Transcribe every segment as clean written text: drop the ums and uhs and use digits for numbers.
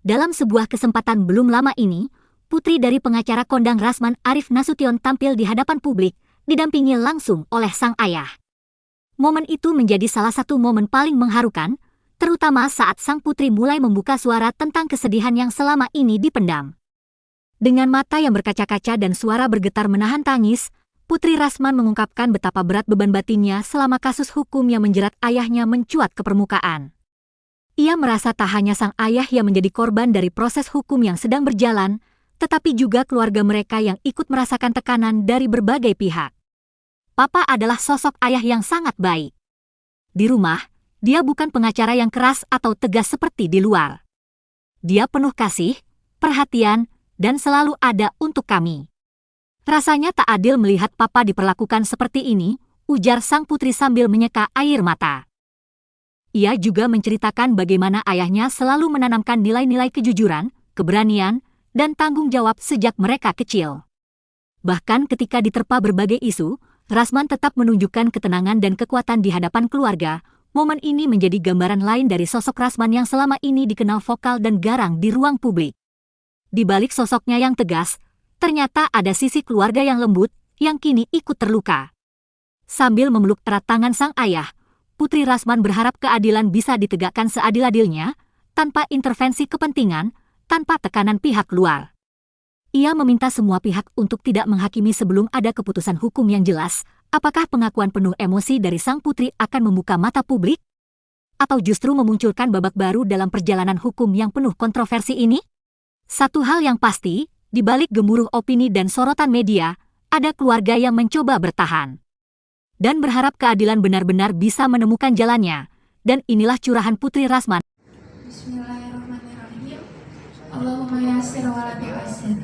Dalam sebuah kesempatan belum lama ini, putri dari pengacara kondang Rasman Arif Nasution tampil di hadapan publik, didampingi langsung oleh sang ayah. Momen itu menjadi salah satu momen paling mengharukan, terutama saat sang putri mulai membuka suara tentang kesedihan yang selama ini dipendam. Dengan mata yang berkaca-kaca dan suara bergetar menahan tangis, Putri Rasman mengungkapkan betapa berat beban batinnya selama kasus hukum yang menjerat ayahnya mencuat ke permukaan. Ia merasa tak hanya sang ayah yang menjadi korban dari proses hukum yang sedang berjalan, tetapi juga keluarga mereka yang ikut merasakan tekanan dari berbagai pihak. Papa adalah sosok ayah yang sangat baik. Di rumah, dia bukan pengacara yang keras atau tegas seperti di luar. Dia penuh kasih, perhatian, dan selalu ada untuk kami. Rasanya tak adil melihat Papa diperlakukan seperti ini, ujar sang putri sambil menyeka air mata. Ia juga menceritakan bagaimana ayahnya selalu menanamkan nilai-nilai kejujuran, keberanian, dan tanggung jawab sejak mereka kecil. Bahkan ketika diterpa berbagai isu, Rasman tetap menunjukkan ketenangan dan kekuatan di hadapan keluarga. Momen ini menjadi gambaran lain dari sosok Rasman yang selama ini dikenal vokal dan garang di ruang publik. Di balik sosoknya yang tegas, ternyata ada sisi keluarga yang lembut, yang kini ikut terluka. Sambil memeluk erat tangan sang ayah, Putri Rasman berharap keadilan bisa ditegakkan seadil-adilnya, tanpa intervensi kepentingan, tanpa tekanan pihak luar. Ia meminta semua pihak untuk tidak menghakimi sebelum ada keputusan hukum yang jelas. Apakah pengakuan penuh emosi dari sang putri akan membuka mata publik? Atau justru memunculkan babak baru dalam perjalanan hukum yang penuh kontroversi ini? Satu hal yang pasti, di balik gemuruh opini dan sorotan media, ada keluarga yang mencoba bertahan dan berharap keadilan benar-benar bisa menemukan jalannya. Dan inilah curahan Putri Rasman. Bismillahirrahmanirrahim. Allahumma yassir wa la tu'assir.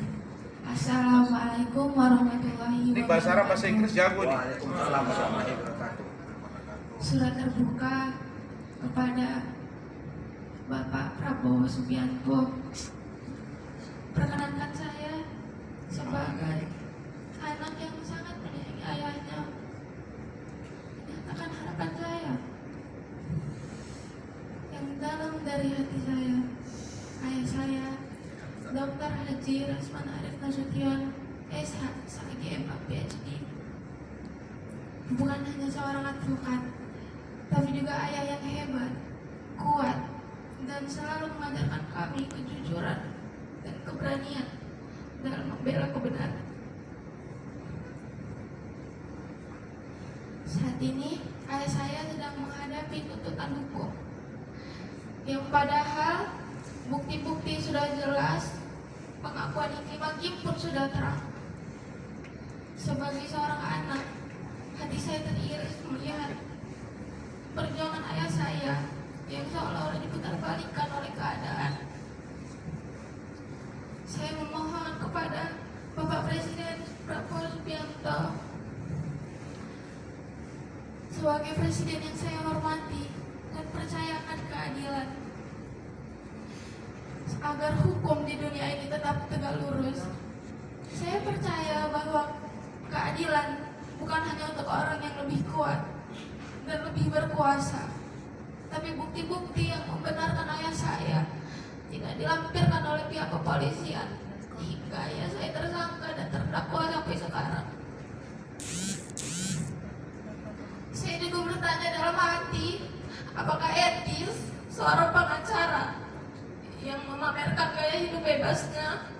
Assalamualaikum warahmatullahi wabarakatuh. Di bahasa Arab, bahasa Inggris jago nih. Waalaikumsalam warahmatullahi wabarakatuh. Surat terbuka kepada Bapak Prabowo Subianto. Perkenankan saya sebagai anak yang sangat menyayangi ayahnya, menyatakan harapan saya yang dalam dari hati saya. Ayah saya, Dr. Haji Rasman Arif Nasution, SH, SAGM, PhD, bukan hanya seorang advokat, tapi juga ayah yang hebat, kuat, dan selalu mengajarkan kami kejujuran dan keberanian dalam membela kebenaran. Saat ini, ayah saya sedang menghadapi tuntutan hukum yang padahal bukti-bukti sudah jelas, pengakuan hakim pun sudah terang. Sebagai seorang anak, hati saya teriris melihat perjuangan ayah saya yang seolah-olah diputarbalikkan oleh keadaan. Saya memohon kepada Bapak Presiden Prabowo Subianto, sebagai presiden yang saya hormati dan percayakan keadilan, agar hukum di dunia ini tetap tegak lurus. Saya percaya bahwa keadilan bukan hanya untuk orang yang lebih kuat dan lebih berkuasa, tapi bukti-bukti yang membenarkan ayah saya tidak dilampirkan oleh pihak kepolisian, hingga ayah saya tersangka dan terdakwa sampai sekarang. Saya juga bertanya dalam hati, apakah etis seorang pengacara yang memamerkan gaya hidup bebasnya